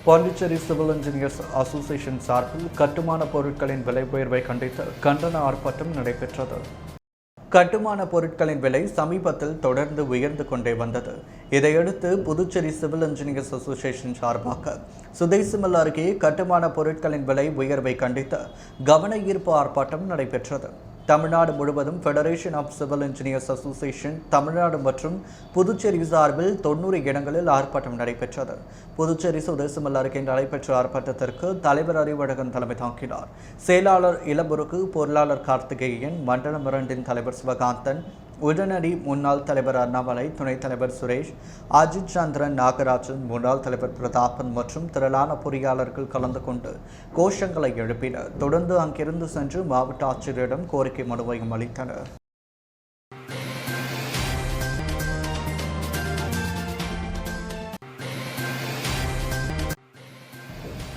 Pondicherry civil engineers association சார்பில் கட்டுமான பொருட்களின் விலை உயர்வை கண்டித்து கண்டன ஆர்ப்பாட்டம் நடைபெற்றது. கட்டுமான பொருட்களின் விலை சமீபத்தில் தொடர்ந்து உயர்ந்து கொண்டே வந்தது. இதையடுத்து புதுச்சேரி சிவில் இன்ஜினியர்ஸ் அசோசியேஷன் சார்பாக சுதேசிமல் அருகே கட்டுமான பொருட்களின் விலை உயர்வை கண்டித்து கவன ஈர்ப்பு ஆர்ப்பாட்டம் நடைபெற்றது. தமிழ்நாடு முழுவதும் federation of civil engineers association Tamil Nadu மற்றும் புதுச்சேரி சார்பில் 90 இடங்களில் ஆர்ப்பாட்டம் நடைபெற்றது. புதுச்சேரி சுதேசிமல் அருகே நடைபெற்ற ஆர்ப்பாட்டத்திற்கு தலைவர் அறிவழகன் தலைமை தாங்கினார். செயலாளர் இளம்புருக்கு, பொருளாளர் கார்த்திகேயன், மண்டலம் 2 தலைவர் சிவகாந்தன், உடனடி முன்னாள் தலைவர் அண்ணாமலை, துணைத் தலைவர் சுரேஷ், அஜித் சந்திரன், நாகராஜன், முன்னாள் தலைவர் பிரதாபன் மற்றும் திரளான பொறியாளர்கள் கலந்து கொண்டு கோஷங்களை எழுப்பினர். தொடர்ந்து அங்கிருந்து சென்று மாவட்ட ஆட்சியரிடம் கோரிக்கை மனுவையும் அளித்தனர்.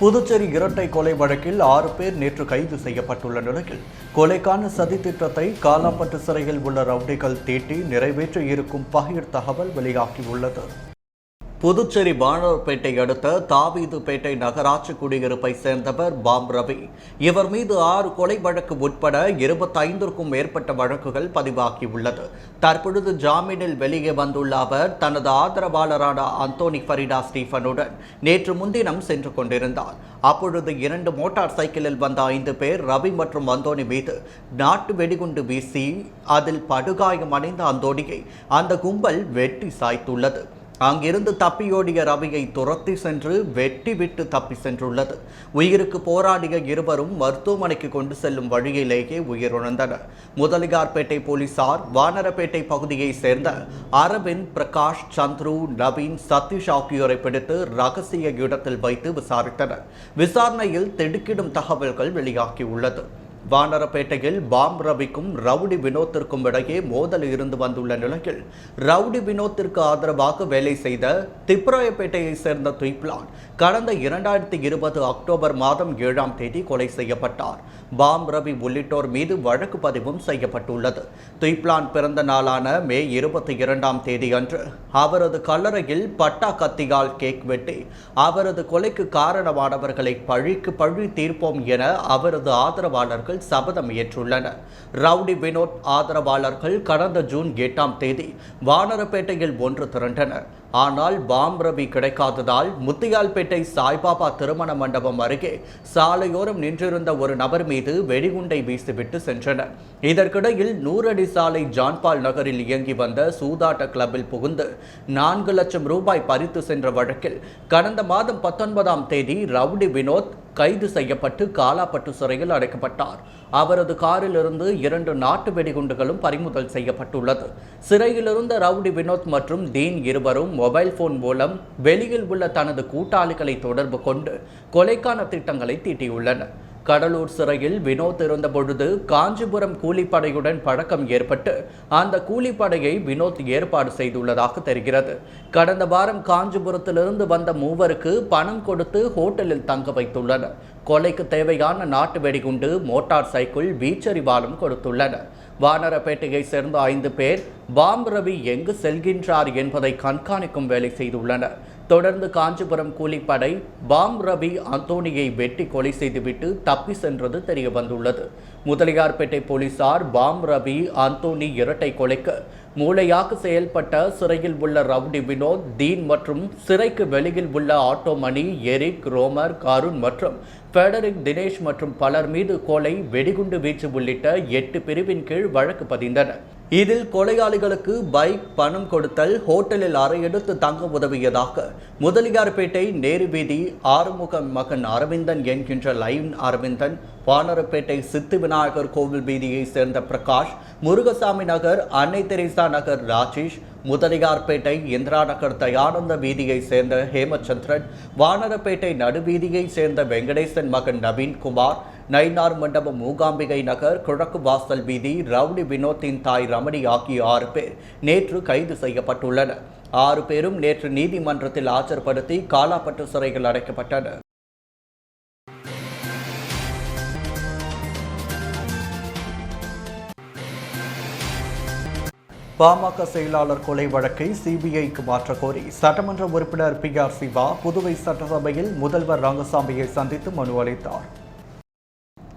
புதுச்சேரி இரட்டை கொலை வழக்கில் 6 பேர் நேற்று கைது செய்யப்பட்டுள்ள நிலையில் கொலைக்கான சதி திட்டத்தை காலாப்பட்டு சிறையில் உள்ள ரவுடிகள் தீட்டி நிறைவேற்ற இருக்கும் பகிர் தகவல் வெளியாகியுள்ளது. புதுச்சேரி வானரப்பேட்டை அடுத்த தாவீதுப்பேட்டை நகராட்சி குடியிருப்பை சேர்ந்தவர் பாம் ரவி. இவர் மீது 6 கொலை வழக்கு உட்பட 25க்கும் மேற்பட்ட வழக்குகள் பதிவாகியுள்ளது. தற்பொழுது ஜாமீனில் வெளியே வந்துள்ள அவர் தனது ஆதரவாளரான அந்தோனி ஃபரிடா ஸ்டீஃபனுடன் நேற்று முன்தினம் சென்று கொண்டிருந்தார். அப்பொழுது 2 மோட்டார் சைக்கிளில் வந்த 5 பேர் ரவி மற்றும் அந்தோனி மீது நாட்டு வெடிகுண்டு வீசி அதில் படுகாயம் அடைந்த அந்தோனியை அந்த கும்பல் வெட்டி சாய்த்துள்ளது. அங்கிருந்து தப்பியோடிய ரவியை துரத்தி சென்று வெட்டி விட்டு தப்பி சென்றுள்ளது. உயிருக்கு போராடிய இருவரும் மருத்துவமனைக்கு கொண்டு செல்லும் வழியிலேயே உயிரிழந்தனர். முதலியார்பேட்டை போலீசார் வானரப்பேட்டை பகுதியை சேர்ந்த அரவிந்த், பிரகாஷ், சந்துரு, நவீன், சதீஷ் ஆகியோரை பிடித்து ரகசிய இடத்தில் வைத்து விசாரித்தனர். விசாரணையில் திடுக்கிடும் தகவல்கள் வெளியாகியுள்ளது. வானரப்பேட்டையில் பாம் ரவிக்கும் ரவுடி வினோத்திற்கும் இடையே மோதல் இருந்து வந்துள்ள நிலையில் ரவுடி வினோத்திற்கு ஆதரவாக வேலை செய்த திப்ராயப்பேட்டையை சேர்ந்த துய்ப்லான் கடந்த 2020 அக்டோபர் மாதம் 7ஆம் தேதி கொலை செய்யப்பட்டார். பாம் ரவி உள்ளிட்டோர் மீது வழக்கு பதிவும் செய்யப்பட்டுள்ளது. துய்ப்லான் பிறந்த நாளான மே 22ஆம் தேதி அன்று அவரது கல்லறையில் பட்டா கத்தியால் கேக் வெட்டி அவரது கொலைக்கு காரணமானவர்களை பழிக்கு பழி தீர்ப்போம் என அவரது ஆதரவாளர்கள் சபதம் ஏற்றுள்ளனர். ரவுடி வினோத் ஆதரவாளர்கள் கடந்த ஜூன் 8ஆம் தேதி வானரப்பேட்டையில் ஒன்று திரண்டனர். ஆனால் பாம் ரவி கிடைக்காததால் முத்தியால்பேட்டை சாய்பாபா திருமண மண்டபம் அருகே சாலையோரம் நின்றிருந்த ஒரு நபர் மீது வெடிகுண்டை வீசிவிட்டு சென்றனர். இதற்கிடையில் 100 அடி சாலை ஜான்பால் நகரில் இயங்கி வந்த சூதாட்ட கிளப்பில் புகுந்து 4 லட்சம் ரூபாய் பறித்து சென்ற வழக்கில் கடந்த மாதம் 19ஆம் தேதி ரவுடி வினோத் கைது செய்யப்பட்டு காலாப்பட்டு சிறையில் அடைக்கப்பட்டார். அவரது காரில் இருந்து 2 நாட்டு வெடிகுண்டுகளும் பறிமுதல் செய்யப்பட்டுள்ளது. சிறையிலிருந்த ரவுடி வினோத் மற்றும் தீன் இருவரும் மொபைல் போன் மூலம் வெளியில் உள்ள தனது கூட்டாளிகளை தொடர்பு கொண்டு கொலைக்கான திட்டங்களை தீட்டியுள்ளனர். கடலூர் சிறையில் வினோத் இருந்த பொழுது காஞ்சிபுரம் கூலிப்படையுடன் பழக்கம் ஏற்பட்டு அந்த கூலிப்படையை வினோத் ஏற்பாடு செய்துள்ளதாக தெரிகிறது. கடந்த வாரம் காஞ்சிபுரத்திலிருந்து வந்த 3 பணம் கொடுத்து ஹோட்டலில் தங்க வைத்துள்ளனர். கொலைக்கு தேவையான நாட்டு வெடிகுண்டு, மோட்டார் சைக்கிள், வீச்சரிவாலும் கொடுத்துள்ளனர். வானரப்பேட்டையை சேர்ந்த 5 பேர் பாம் ரவி எங்கு செல்கின்றார் என்பதை கண்காணிக்கும் வேலை செய்துள்ளனர். தொடர்ந்து காஞ்சிபுரம் கூலிப்படை பாம் ரவி அந்தோனியை வெட்டி கொலை செய்துவிட்டு தப்பி சென்றது தெரிய வந்துள்ளது. முதலியார்பேட்டை போலீசார் பாம் ரவி அந்தோனி இரட்டை கொலைக்கு மூளையாக செயல்பட்ட சிறையில் உள்ள ரவுடி வினோத், தீன் மற்றும் சிறைக்கு வெளியில் உள்ள ஆட்டோ மணி, எரிக், ரோமர், கருண் மற்றும் ஃபெடரிக், தினேஷ் மற்றும் பலர் மீது கொலை, வெடிகுண்டு வீச்சு உள்ளிட்ட 8 பிரிவின் கீழ் வழக்கு பதிந்தனர். இதில் கொலையாளிகளுக்கு பைக், பணம் கொடுத்தல், ஹோட்டலில் அறை எடுத்து தங்க உதவியதாக முதலியார்பேட்டை நேரு வீதி ஆறுமுக மகன் அரவிந்தன் என்கின்ற லைன் அரவிந்தன், வானரப்பேட்டை சித்தி விநாயகர் கோவில் வீதியை சேர்ந்த பிரகாஷ், முருகசாமி நகர், அன்னை தெரேசா நகர் ராஜேஷ், முதலியார்பேட்டை இந்திரா நகர் தயானந்த வீதியை சேர்ந்த ஹேமச்சந்திரன், வானரப்பேட்டை நடுவீதியை சேர்ந்த வெங்கடேசன் மகன் நவீன்குமார், நயினார் மண்டபம் மூகாம்பிகை நகர், கிழக்கு வாசல் வீதி ரவுடி வினோத்தின் தாய் ரமணி ஆகிய 6 பேர் நேற்று கைது செய்யப்பட்டுள்ளனர். 6 பேரும் நேற்று நீதிமன்றத்தில் ஆஜர்படுத்தி காலாப்பட்டு சிறையில் அடைக்கப்பட்டனர். பாமக செயலாளர் கொலை வழக்கை சிபிஐக்கு மாற்ற கோரி சட்டமன்ற உறுப்பினர் PR சிவா புதுவை சட்டசபையில் முதல்வர் ரங்கசாமியை சந்தித்து மனு அளித்தார்.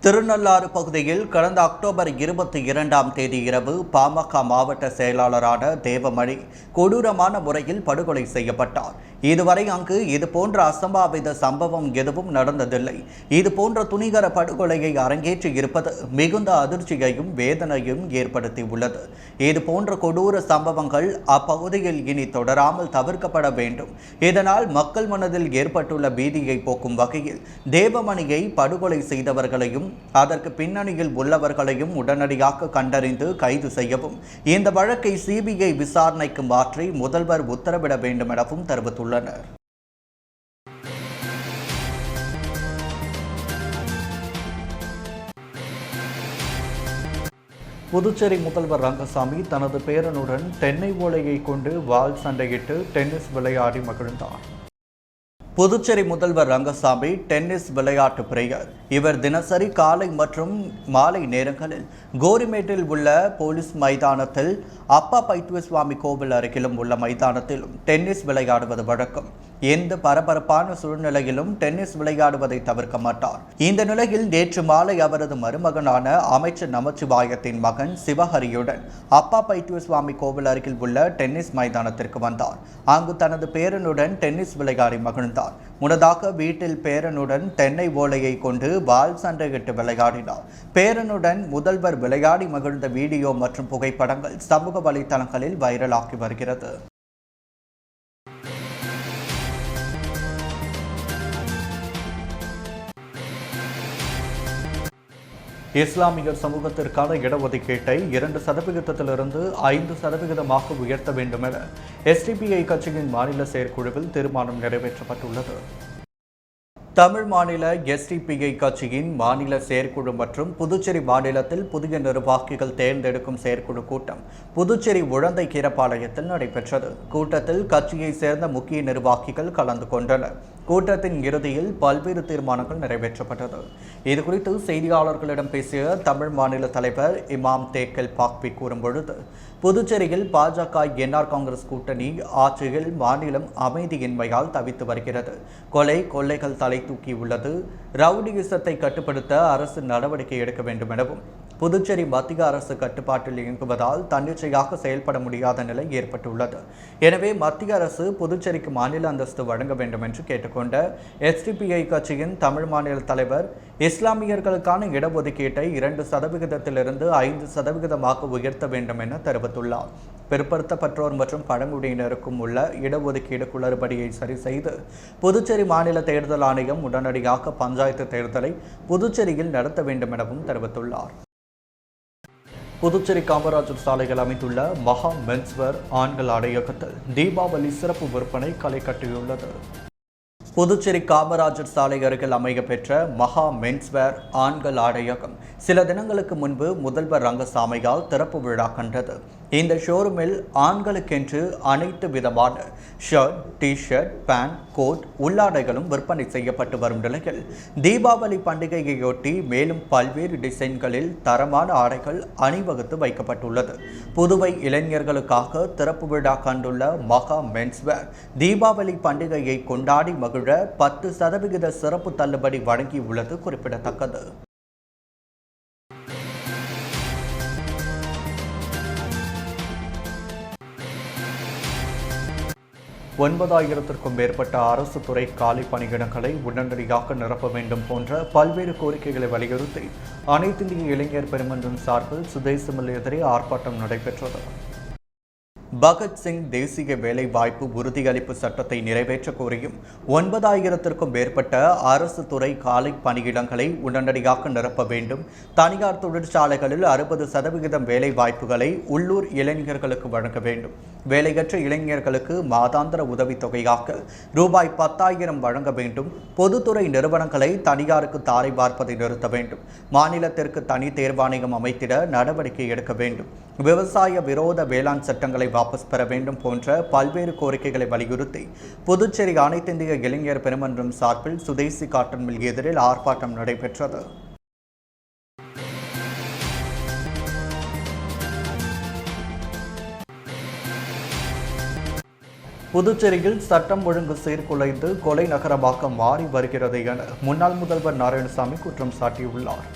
திருநள்ளாறு பகுதியில் கடந்த அக்டோபர் 22ஆம் தேதி இரவு பாமக மாவட்ட செயலாளரான தேவமணி கொடூரமான முறையில் படுகொலை செய்யப்பட்டார். இதுவரை அங்கு இதுபோன்ற அசம்பாவித சம்பவம் எதுவும் நடந்ததில்லை. இதுபோன்ற துணிகர படுகொலையை அரங்கேற்றி இருப்பது மிகுந்த அதிர்ச்சியையும் வேதனையும் ஏற்படுத்தியுள்ளது. இதுபோன்ற கொடூர சம்பவங்கள் அப்பகுதியில் இனி தொடராமல் தவிர்க்கப்பட வேண்டும். இதனால் மக்கள் மனதில் ஏற்பட்டுள்ள பீதியை போக்கும் வகையில் தேவமணியை படுகொலை செய்தவர்களையும் அதற்கு பின்னணியில் உள்ளவர்களையும் உடனடியாக கண்டறிந்து கைது செய்யவும் இந்த வழக்கை சிபிஐ விசாரணைக்கு மாற்றி முதல்வர் உத்தரவிட வேண்டும் எனவும் தெரிவித்துள்ளனர். புதுச்சேரி முதல்வர் ரங்கசாமி தனது பேரனுடன் தென்னை ஓலையை கொண்டு வாள் சண்டையிட்டு டென்னிஸ் விளையாடி மகிழ்ந்தார். புதுச்சேரி முதல்வர் ரங்கசாமி டென்னிஸ் விளையாட்டு பிரியர். இவர் தினசரி காலை மற்றும் மாலை நேரங்களில் கோரிமேட்டில் உள்ள போலீஸ் மைதானத்தில், அப்பா பைத்துவசுவாமி கோவில் அருகிலும் உள்ள மைதானத்திலும் டென்னிஸ் விளையாடுவது வழக்கம். எந்த பரபரப்பான சூழ்நிலையிலும் டென்னிஸ் விளையாடுவதை தவிர்க்க மாட்டார். இந்த நிலையில் நேற்று மாலை அவரது மருமகனான அமைச்சர் நமச்சிவாயத்தின் மகன் சிவஹரியுடன் அப்பா பைத்துவசுவாமி கோவில் அருகில் உள்ள டென்னிஸ் மைதானத்திற்கு வந்தார். அங்கு தனது பேரனுடன் டென்னிஸ் விளையாடி மகிழ்ந்தார். முன்னதாக வீட்டில் பேரனுடன் தென்னை ஓலையை கொண்டு வாள் சண்டையிட்டு விளையாடினார். பேரனுடன் முதல்வர் விளையாடி மகிழ்ந்த வீடியோ மற்றும் புகைப்படங்கள் சமூக வலைதளங்களில் வைரலாகி வருகிறது. இஸ்லாமியர் சமூகத்திற்கான இடஒதுக்கீட்டை 2% 5% உயர்த்த வேண்டும் என SDPI கட்சியின் மாநில செயற்குழுவில் தீர்மானம் நிறைவேற்றப்பட்டுள்ளது. தமிழ் மாநில SDPI கட்சியின் மாநில செயற்குழு மற்றும் புதுச்சேரி மாநிலத்தில் புதிய நிர்வாகிகள் தேர்ந்தெடுக்கும் செயற்குழு கூட்டம் புதுச்சேரி உழந்தை கீரப்பாளையத்தில் நடைபெற்றது. கூட்டத்தில் கட்சியை சேர்ந்த முக்கிய நிர்வாகிகள் கலந்து கொண்டனர். கூட்டத்தின் இறுதியில் பல்வேறு தீர்மானங்கள் நிறைவேற்றப்பட்டது. இதுகுறித்து செய்தியாளர்களிடம் பேசிய தமிழ் மாநில தலைவர் இமாம் தேக்கல் பாக்பி கூறும்பொழுது, புதுச்சேரியில் பாஜக NR காங்கிரஸ் கூட்டணி ஆட்சியில் மாநிலம் அமைதியின்மையால் தவித்து வருகிறது. கொள்ளைகள் தலை தூக்கியுள்ளது. ரவுடியிசத்தை கட்டுப்படுத்த அரசு நடவடிக்கை எடுக்க வேண்டும் எனவும், புதுச்சேரி மத்திய அரசு கட்டுப்பாட்டில் இயங்குவதால் தன்னிச்சையாக செயல்பட முடியாத நிலை ஏற்பட்டுள்ளது. எனவே மத்திய அரசு புதுச்சேரிக்கு மாநில அந்தஸ்து வழங்க வேண்டும் என்று கேட்டுக்கொண்ட SDPI கட்சியின் தமிழ் மாநில தலைவர், இஸ்லாமியர்களுக்கான இடஒதுக்கீட்டை 2% 5% உயர்த்த வேண்டும் என தெரிவித்துள்ளார். பிற்படுத்தப்பட்டோர் மற்றும் பழங்குடியினருக்கும் உள்ள இடஒதுக்கீடு குளறுபடியை சரி செய்து புதுச்சேரி மாநில தேர்தல் ஆணையம் உடனடியாக பஞ்சாயத்து தேர்தலை புதுச்சேரியில் நடத்த வேண்டும் எனவும் தெரிவித்துள்ளார். புதுச்சேரி காமராஜர் சாலையில் அமைந்துள்ள மகா மென்ஸ்வேர் ஆண்கள் ஆடையகத்தில் தீபாவளி சிறப்பு விற்பனை களை கட்டியுள்ளது. புதுச்சேரி காமராஜர் சாலை அருகில் அமைய பெற்ற மகா மென்ஸ்வேர் ஆண்கள் ஆடையகம் சில தினங்களுக்கு முன்பு முதல்வர் ரங்கசாமியால் திறப்பு விழா கண்டது. இந்த ஷோரூமில் ஆண்களுக்கென்று அனைத்து விதமான ஷர்ட், டிஷர்ட், பேண்ட், கோட், உள்ளாடைகளும் விற்பனை செய்யப்பட்டு வரும் நிலையில் தீபாவளி பண்டிகையையொட்டி மேலும் பல்வேறு டிசைன்களில் தரமான ஆடைகள் அணிவகுத்து வைக்கப்பட்டுள்ளது. புதுவை இளைஞர்களுக்காக திறப்பு விழா கண்டுள்ள மகா மென்ஸ்வேர் தீபாவளி பண்டிகையை கொண்டாடி மகிழ 10% சிறப்பு தள்ளுபடி வழங்கியுள்ளது குறிப்பிடத்தக்கது. 9,000க்கும் மேற்பட்ட அரசு துறை காலி பணியிடங்களை உடனடியாக நிரப்ப வேண்டும் போன்ற பல்வேறு கோரிக்கைகளை வலியுறுத்தி அனைத்திந்திய இளைஞர் பெருமன்றம் சார்பில் சுதேசி மில் எதிரே ஆர்ப்பாட்டம் நடைபெற்றது. பகத்சிங் தேசிய வேலைவாய்ப்பு உறுதியளிப்பு சட்டத்தை நிறைவேற்ற கோரியும் 9,000க்கும் மேற்பட்ட அரசு துறை காலி பணியிடங்களை உடனடியாக நிரப்ப வேண்டும். தனியார் தொழிற்சாலைகளில் 60% வேலைவாய்ப்புகளை உள்ளூர் இளைஞர்களுக்கு வழங்க வேண்டும். வேலையற்ற இளைஞர்களுக்கு மாதாந்திர உதவித்தொகையாக ரூபாய் 10,000 வழங்க வேண்டும். பொதுத்துறை நிறுவனங்களை தனியாருக்கு தாரை பார்ப்பதை நிறுத்த வேண்டும். மாநிலத்திற்கு தனி தேர்வாணையம் அமைத்திட நடவடிக்கை எடுக்க வேண்டும். விவசாய விரோத வேளாண் சட்டங்களை வாபஸ் பெற வேண்டும் போன்ற பல்வேறு கோரிக்கைகளை வலியுறுத்தி புதுச்சேரி அனைத்திந்திய இளைஞர் பெருமன்றம் சார்பில் சுதேசி காட்டன் மில் எதிரில் ஆர்ப்பாட்டம் நடைபெற்றது. புதுச்சேரியில் சட்டம் ஒழுங்கு சீர்குலைந்து கொலை நகரமாக மாறி வருகிறது என முன்னாள் முதல்வர் நாராயணசாமி குற்றம் சாட்டியுள்ளார்.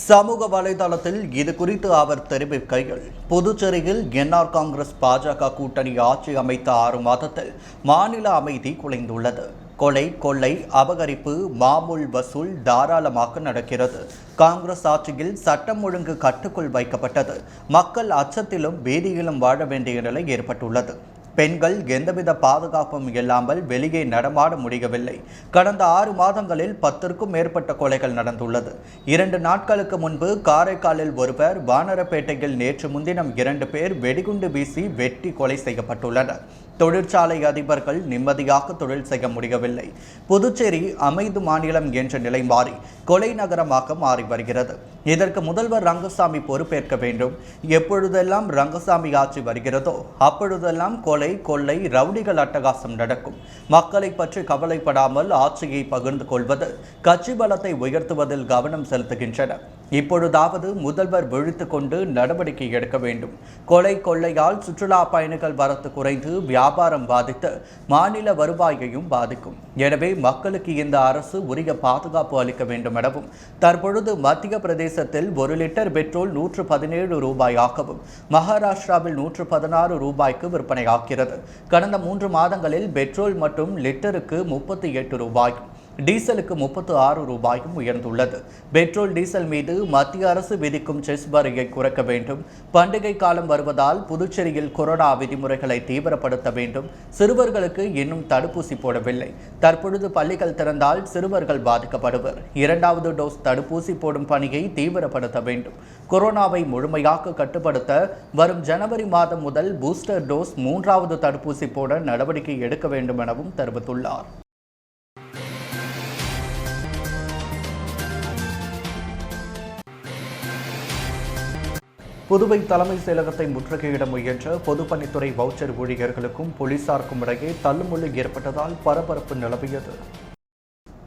சமூக வலைதளத்தில் இது குறித்து அவர் தெரிவிக்கையில், புதுச்சேரியில் என்ஆர் காங்கிரஸ் பாஜக கூட்டணி ஆட்சி அமைத்த 6 மாதத்தில் மாநில அமைதி குலைந்துள்ளது. கொலை, கொள்ளை, அபகரிப்பு, மாமூல் வசூல் தாராளமாக நடக்கிறது. காங்கிரஸ் ஆட்சியில் சட்டம் ஒழுங்கு கட்டுக்குள் வைக்கப்பட்டது. மக்கள் அச்சத்திலும் பீதியிலும் வாழ வேண்டிய நிலை ஏற்பட்டுள்ளது. பெண்கள் எந்தவித பாதுகாப்பும் இல்லாமல் வெளியே நடமாட முடியவில்லை. கடந்த 6 மாதங்களில் 10க்கும் மேற்பட்ட கொலைகள் நடந்துள்ளது. 2 நாட்களுக்கு முன்பு காரைக்காலில் ஒருவர், வானரப்பேட்டையில் நேற்று முன்தினம் 2 பேர் வெடிகுண்டு வீசி வெட்டி கொலை செய்யப்பட்டுள்ளனர். தொழிற்சாலை அதிபர்கள் நிம்மதியாக தொழில் செய்ய முடியவில்லை. புதுச்சேரி அமைதி மாநிலம் என்ற நிலை மாறி கொலை நகரமாக மாறி வருகிறது. இதற்கு முதல்வர் ரங்கசாமி பொறுப்பேற்க வேண்டும். எப்பொழுதெல்லாம் ரங்கசாமி ஆட்சி வருகிறதோ அப்பொழுதெல்லாம் கொலை, கொள்ளை, ரவுடிகள் அட்டகாசம் நடக்கும். மக்களை பற்றி கவலைப்படாமல் ஆட்சியை பகிர்ந்து கொள்வது, கட்சி பலத்தை உயர்த்துவதில் கவனம் செலுத்துகின்றனர். இப்பொழுதாவது முதல்வர் விழித்துக் கொண்டு நடவடிக்கை எடுக்க வேண்டும். கொலை, கொள்ளையால் சுற்றுலா பயணிகள் வரத்து குறைந்து வியாபாரம் பாதித்து மாநில வருவாயையும் பாதிக்கும். எனவே மக்களுக்கு இந்த அரசு உரிய பாதுகாப்பு அளிக்க வேண்டும் எனவும், தற்பொழுது மத்திய பிரதேசத்தில் 1 லிட்டர் பெட்ரோல் 117 ரூபாயாகவும், மகாராஷ்டிராவில் 116 ரூபாய்க்கு விற்பனையாகிறது. கடந்த 3 மாதங்களில் பெட்ரோல் மற்றும் லிட்டருக்கு 38 ரூபாயும், டீசலுக்கு 36 ரூபாயும் உயர்ந்துள்ளது. பெட்ரோல், டீசல் மீது மத்திய அரசு விதிக்கும் செஸ் வரியை குறைக்க வேண்டும். பண்டிகை காலம் வருவதால் புதுச்சேரியில் கொரோனா விதிமுறைகளை தீவிரப்படுத்த வேண்டும். சிறுவர்களுக்கு இன்னும் தடுப்பூசி போடவில்லை. தற்பொழுது பள்ளிகள் திறந்தால் சிறுவர்கள் பாதிக்கப்படுவர். 2வது டோஸ் தடுப்பூசி போடும் பணியை தீவிரப்படுத்த வேண்டும். கொரோனாவை முழுமையாக கட்டுப்படுத்த வரும் ஜனவரி மாதம் முதல் பூஸ்டர் டோஸ் 3வது தடுப்பூசி போட நடவடிக்கை எடுக்க வேண்டும் எனவும் தெரிவித்துள்ளார். புதுவை தலைமை செயலகத்தை முற்றுகையிட முயன்ற பொதுப்பணித்துறை வவுச்சர் ஊழியர்களுக்கும் போலீசாருக்கும் இடையே தள்ளுமுள்ளு ஏற்பட்டதால் பரபரப்பு நிலவியது.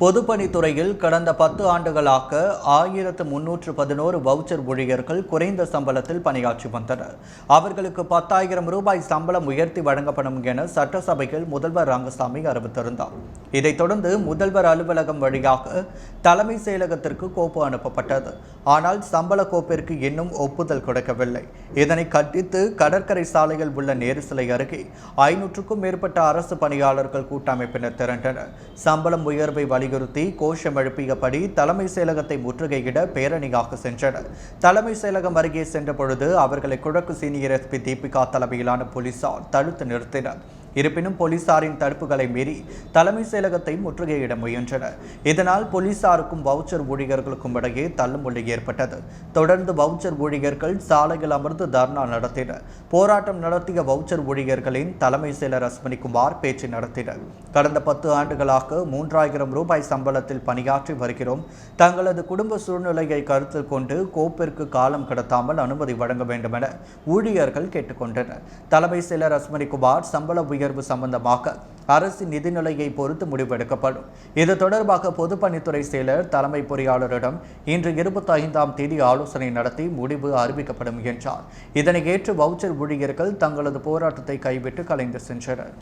பொதுப்பணித்துறையில் கடந்த 10 ஆண்டுகளாக 1311 வவுச்சர் ஊழியர்கள் குறைந்த சம்பளத்தில் பணியாற்றி வந்தனர். அவர்களுக்கு 10,000 ரூபாய் சம்பளம் உயர்த்தி வழங்கப்படும் என சட்டசபையில் முதல்வர் ரங்கசாமி அறிவித்திருந்தார். இதைத் தொடர்ந்து முதல்வர் அலுவலகம் வழியாக தலைமை செயலகத்திற்கு கோப்பு அனுப்பப்பட்டது. ஆனால் சம்பள கோப்பிற்கு இன்னும் ஒப்புதல் கொடுக்கவில்லை. இதனை கண்டித்து கடற்கரை சாலையில் உள்ள நேரு சிலை அருகே 500க்கும் மேற்பட்ட அரசு பணியாளர்கள் கூட்டமைப்பினர் திரண்டனர். சம்பளம் உயர்வை வலியுறுத்தி கோஷம் எழுப்பியபடி தலைமை செயலகத்தை முற்றுகையிட பேரணியாக சென்றனர். தலைமை செயலகம் அருகே சென்ற பொழுது அவர்களை கிழக்கு சீனியர் எஸ்பி தீபிகா தலைமையிலான போலீசார் தடுத்து நிறுத்தினர். இருப்பினும் போலீசாரின் தடுப்புகளை மீறி தலைமை செயலகத்தை முற்றுகையிட முயன்றனர். இதனால் போலீசாருக்கும் வவுச்சர் ஊழியர்களுக்கும் இடையே தள்ளுமுள்ளு ஏற்பட்டது. தொடர்ந்து வவுச்சர் ஊழியர்கள் சாலையில் அமர்ந்து தர்ணா நடத்தினர். போராட்டம் நடத்திய வவுச்சர் ஊழியர்களின் தலைமை செயலர் அஸ்வினிகுமார் பேச்சு நடத்தினர். கடந்த 10 ஆண்டுகளாக 3,000 ரூபாய் சம்பளத்தில் பணியாற்றி வருகிறோம். தங்களது குடும்ப சூழ்நிலையை கருத்தில் கொண்டு கோப்பிற்கு காலம் கடத்தாமல் அனுமதி வழங்க வேண்டும் என ஊழியர்கள் கேட்டுக்கொண்டனர். தலைமை செயலர் அஸ்வினிகுமார் சம்பள உயர்வு சம்பந்தமாக அரசின் நிதிநிலையை பொறுத்து முடிவெடுக்கப்படும். இது தொடர்பாக பொதுப்பணித்துறை செயலர் தலைமை பொறியாளரிடம் இன்று 25ஆம் தேதி ஆலோசனை நடத்தி முடிவு அறிவிக்கப்படும் என்றார். இதனை ஏற்று வவுச்சர் ஊழியர்கள் தங்களது போராட்டத்தை கைவிட்டு கலைந்து சென்றனர்.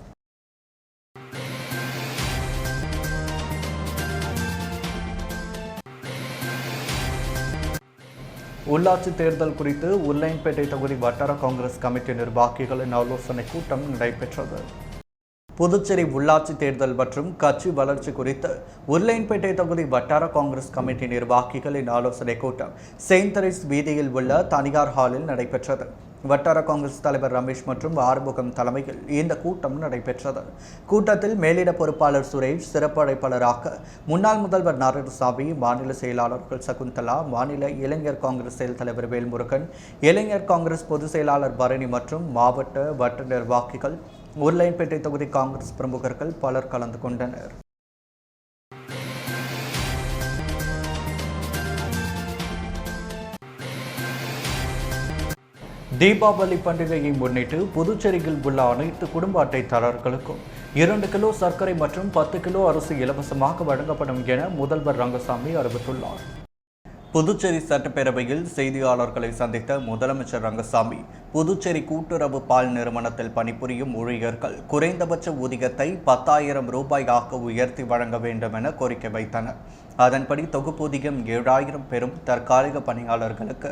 உள்ளாட்சி தேர்தல் குறித்து உருளையன்பேட்டை தொகுதி வட்டார காங்கிரஸ் கமிட்டி நிர்வாகிகளின் ஆலோசனை கூட்டம் நடைபெற்றது. புதுச்சேரி உள்ளாட்சி தேர்தல் மற்றும் கட்சி வளர்ச்சி குறித்து உருளையன்பேட்டை தொகுதி வட்டார காங்கிரஸ் கமிட்டி நிர்வாகிகளின் ஆலோசனை கூட்டம் செயின்ட் தெரேஸ் வீதியில் உள்ள தனியார் ஹாலில் நடைபெற்றது. வட்டார காங்கிரஸ் தலைவர் ரமேஷ் மற்றும் ஆறுமுகம் தலைமையில் இந்த கூட்டம் நடைபெற்றது. கூட்டத்தில் மேலிட பொறுப்பாளர் சுரேஷ், சிறப்பு அழைப்பாளராக முன்னாள் முதல்வர் நாராயணசாமி, மாநில செயலாளர்கள் சகுந்தலா, மாநில இளைஞர் காங்கிரஸ் செயல் தலைவர் வேல்முருகன், இளைஞர் காங்கிரஸ் பொதுச் செயலாளர் பரணி மற்றும் மாவட்ட வட்ட நிர்வாகிகள், உருளையன்பேட்டை தொகுதி காங்கிரஸ் பிரமுகர்கள் பலர் கலந்து கொண்டனர். தீபாவளி பண்டிகையை முன்னிட்டு புதுச்சேரியில் உள்ள அனைத்து குடும்ப அட்டைதாரர்களுக்கும் 2 கிலோ சர்க்கரை மற்றும் 10 கிலோ அரிசி இலவசமாக வழங்கப்படும் என முதல்வர் ரங்கசாமி அறிவித்துள்ளார். புதுச்சேரி சட்டப்பேரவையில் செய்தியாளர்களை சந்தித்த முதலமைச்சர் ரங்கசாமி, புதுச்சேரி கூட்டுறவு பால் நிறுவனத்தில் பணிபுரியும் ஊழியர்கள் குறைந்தபட்ச ஊதியத்தை 10,000 ரூபாயாக உயர்த்தி வழங்க வேண்டும் என கோரிக்கை வைத்தனர். அதன்படி தொகுப்பூதியம் 7,000 பெறும் தற்காலிக பணியாளர்களுக்கு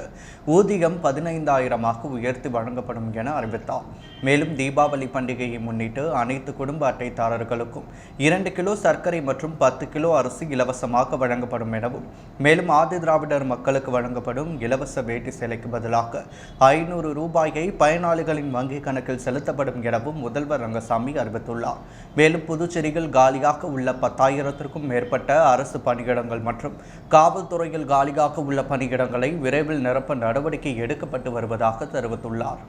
ஊதியம் 15,000 உயர்த்தி வழங்கப்படும் என அறிவித்தார். மேலும் தீபாவளி பண்டிகையை முன்னிட்டு அனைத்து குடும்ப அட்டைதாரர்களுக்கும் 2 கிலோ சர்க்கரை மற்றும் 10 கிலோ அரிசி இலவசமாக வழங்கப்படும் எனவும், மேலும் ஆதி திராவிடர் மக்களுக்கு வழங்கப்படும் இலவச வேட்டி சேலைக்கு பதிலாக 500 ரூபாயை பயனாளிகளின் வங்கிக் கணக்கில் செலுத்தப்படும் எனவும் முதல்வர் ரங்கசாமி அறிவித்துள்ளார். மேலும் புதுச்சேரியில் காலியாக உள்ள 10,000க்கும் மேற்பட்ட அரசு பணியிடங்கள் மற்றும் காவல்துறையில் காலியாக உள்ள பணியிடங்களை விரைவில் நிரப்ப நடவடிக்கை எடுக்கப்பட்டு வருவதாக தெரிவித்துள்ளார்.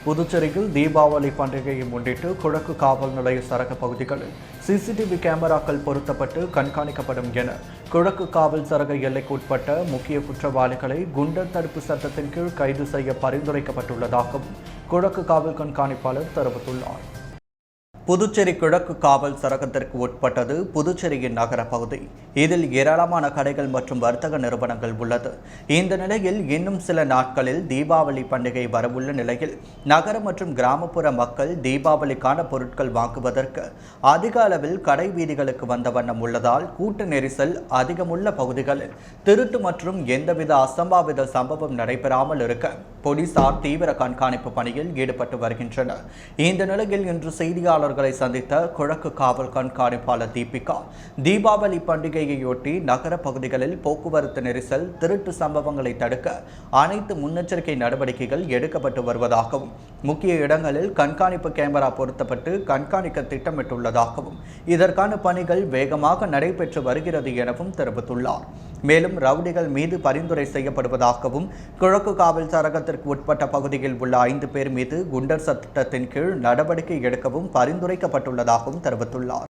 புதுச்சேரியில் தீபாவளி பண்டிகையை முன்னிட்டு கிழக்கு காவல் நிலைய சரக பகுதிகளில் சிசிடிவி கேமராக்கள் பொருத்தப்பட்டு கண்காணிக்கப்படும் என கிழக்கு காவல் சரக எல்லைக்கு உட்பட்ட முக்கிய குற்றவாளிகளை குண்டர் தடுப்பு சட்டத்தின் கீழ் கைது செய்ய பரிந்துரைக்கப்பட்டுள்ளதாகவும் கிழக்கு காவல் கண்காணிப்பாளர் தெரிவித்துள்ளார். புதுச்சேரி கிழக்கு காவல் சரகத்திற்கு உட்பட்டது புதுச்சேரியின் நகர பகுதி. இதில் ஏராளமான கடைகள் மற்றும் வர்த்தக நிறுவனங்கள் உள்ளது. இந்த நிலையில் இன்னும் சில நாட்களில் தீபாவளி பண்டிகை வரவுள்ள நிலையில் நகர மற்றும் கிராமப்புற மக்கள் தீபாவளிக்கான பொருட்கள் வாங்குவதற்கு அதிக அளவில் கடை வீதிகளுக்கு வந்த வண்ணம் உள்ளதால் கூட்ட நெரிசல் அதிகமுள்ள பகுதிகளில் திருட்டு மற்றும் எந்தவித அசம்பாவித சம்பவம் நடைபெறாமல் இருக்க போலீசார் தீவிர கண்காணிப்பு பணியில் ஈடுபட்டு வருகின்றனர். இந்த நிலையில் இன்று செய்தியாளர் சந்தித்த கிழக்கு காவல் கண்காணிப்பாளர் தீபிகா, தீபாவளி பண்டிகையையொட்டி நகர பகுதிகளில் போக்குவரத்து நெரிசல், திருட்டு சம்பவங்களை தடுக்க அனைத்து முன்னெச்சரிக்கை நடவடிக்கைகள் எடுக்கப்பட்டு வருவதாகவும், முக்கிய இடங்களில் கண்காணிப்பு கேமரா பொருத்தப்பட்டு கண்காணிக்க திட்டமிட்டுள்ளதாகவும், இதற்கான பணிகள் வேகமாக நடைபெற்று வருகிறது எனவும் தெரிவித்துள்ளார். மேலும் ரவுடிகள் மீது பரிந்துரை செய்யப்படுவதாகவும், கிழக்கு காவல் சரகத்திற்கு உட்பட்ட பகுதியில் உள்ள 5 பேர் மீது குண்டர் சட்டத்தின் கீழ் நடவடிக்கை எடுக்கவும் பரிந்துரைக்கப்பட்டுள்ளதாகவும் தெரிவித்துள்ளார்.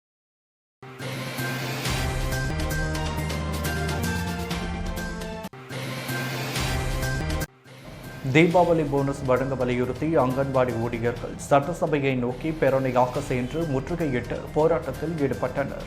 தீபாவளி போனஸ் வழங்க வலியுறுத்தி அங்கன்வாடி ஊழியர்கள் சட்டசபையை நோக்கி பேரணியாக சென்று முற்றுகையிட்டு போராட்டத்தில் ஈடுபட்டனர்.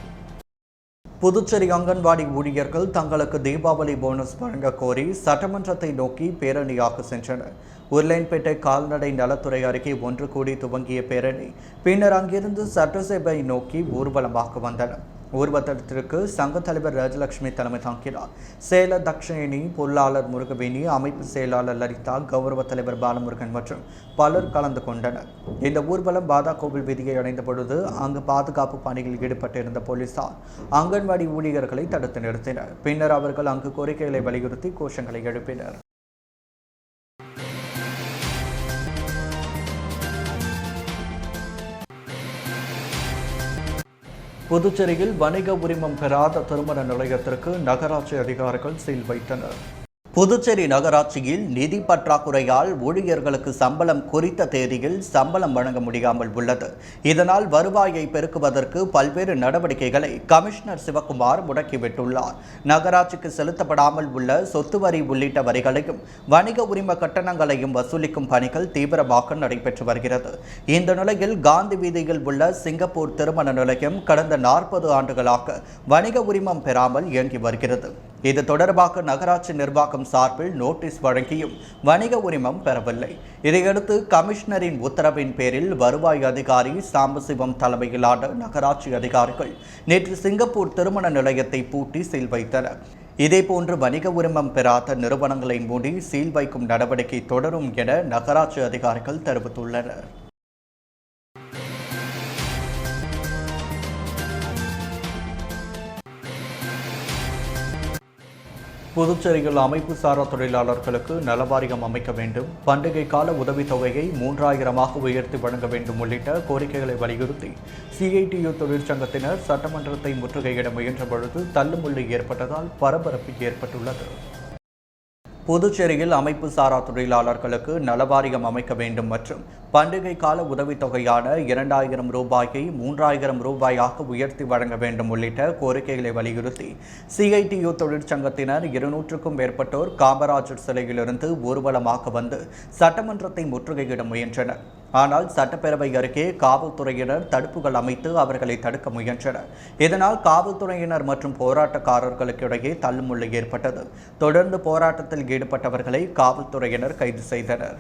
புதுச்சேரி அங்கன்வாடி ஊழியர்கள் தங்களுக்கு தீபாவளி போனஸ் வழங்க கோரி சட்டமன்றத்தை நோக்கி பேரணியாக சென்றனர். உருளையன்பேட்டை கால்நடை நலத்துறை அருகே ஒன்று கூடி துவங்கிய பேரணி பின்னர் அங்கிருந்து சட்டசபை நோக்கி ஊர்வலமாக வந்தனர். ஊர்வலத்திற்கு சங்க தலைவர் ராஜலட்சுமி தலைமை தாங்கினார். செயலர் தக்ஷிணி, பொருளாளர் முருகவேணி, அமைப்பு செயலாளர் லலிதா, கௌரவ தலைவர் பாலமுருகன் மற்றும் பலர் கலந்து கொண்டனர். இந்த ஊர்வலம் பாதா கோவில் வீதியை அடைந்த பொழுது அங்கு பாதுகாப்பு பணியில் ஈடுபட்டிருந்த போலீசார் அங்கன்வாடி ஊழியர்களை தடுத்து நிறுத்தினர். பின்னர் அவர்கள் அங்கு கோரிக்கைகளை வலியுறுத்தி கோஷங்களை எழுப்பினர். புதுச்சேரியில் வணிக உரிமம் பெறாத திருமண நிலையத்திற்கு நகராட்சி அதிகாரிகள் சீல் வைத்தனர். புதுச்சேரி நகராட்சியில் நிதி பற்றாக்குறையால் ஊழியர்களுக்கு சம்பளம் குறித்த தேதியில் சம்பளம் வழங்க முடியாமல் உள்ளது. இதனால் வருவாயை பெருக்குவதற்கு பல்வேறு நடவடிக்கைகளை கமிஷனர் சிவக்குமார் முடக்கிவிட்டுள்ளார். நகராட்சிக்கு செலுத்தப்படாமல் உள்ள சொத்து வரி உள்ளிட்ட வரிகளையும் வணிக உரிம கட்டணங்களையும் வசூலிக்கும் பணிகள் தீவிரமாக நடைபெற்று வருகிறது. இந்த நிலையில் காந்தி வீதியில் உள்ள சிங்கப்பூர் திருமண நிலையம் கடந்த 40 ஆண்டுகளாக வணிக உரிமம் பெறாமல் இயங்கி வருகிறது. இது தொடர்பாக நகராட்சி நிர்வாகம் சார்பில் நோட்டீஸ் வழங்கியும் வணிக உரிமம் பெறவில்லை. இதையடுத்து கமிஷனரின் உத்தரவின் பேரில் வருவாய் அதிகாரி சாம்பசிவம் தலைமையிலான நகராட்சி அதிகாரிகள் நேற்று சிங்கப்பூர் திருமண நிலையத்தை பூட்டி சீல் வைத்தனர். இதேபோன்று வணிக உரிமம் பெறாத நிறுவனங்களை மூடி சீல் வைக்கும் நடவடிக்கை தொடரும் என நகராட்சி அதிகாரிகள் தெரிவித்துள்ளனர். புதுச்சேரியில் அமைப்பு சாரா தொழிலாளர்களுக்கு நலவாரியம் அமைக்க வேண்டும், பண்டிகை கால உதவித்தொகையை 3,000 உயர்த்தி வழங்க வேண்டும் உள்ளிட்ட கோரிக்கைகளை வலியுறுத்தி CITU தொழிற்சங்கத்தினர் சட்டமன்றத்தை முற்றுகையிட முயன்ற பொழுது தள்ளுமுள்ளு ஏற்பட்டதால் பரபரப்பு ஏற்பட்டுள்ளது. புதுச்சேரியில் அமைப்பு சாரா தொழிலாளர்களுக்கு நலவாரியம் அமைக்க வேண்டும் மற்றும் பண்டிகை கால உதவித்தொகையான 2,000 ரூபாயை 3,000 ரூபாயாக உயர்த்தி வழங்க வேண்டும் உள்ளிட்ட கோரிக்கைகளை வலியுறுத்தி CITU தொழிற்சங்கத்தினர் 200க்கும் மேற்பட்டோர் காமராஜர் சிலையிலிருந்து ஊர்வலமாக வந்து சட்டமன்றத்தை முற்றுகையிட முயன்றனர். ஆனால் சட்டப்பேரவை அருகே காவல்துறையினர் தடுப்புகள் அமைத்து அவர்களை தடுக்க முயன்றனர். இதனால் காவல்துறையினர் மற்றும் போராட்டக்காரர்களுக்கு இடையே தள்ளுமுள்ளு ஏற்பட்டது. தொடர்ந்து போராட்டத்தில் ஈடுபட்டவர்களை காவல்துறையினர் கைது செய்தனர்.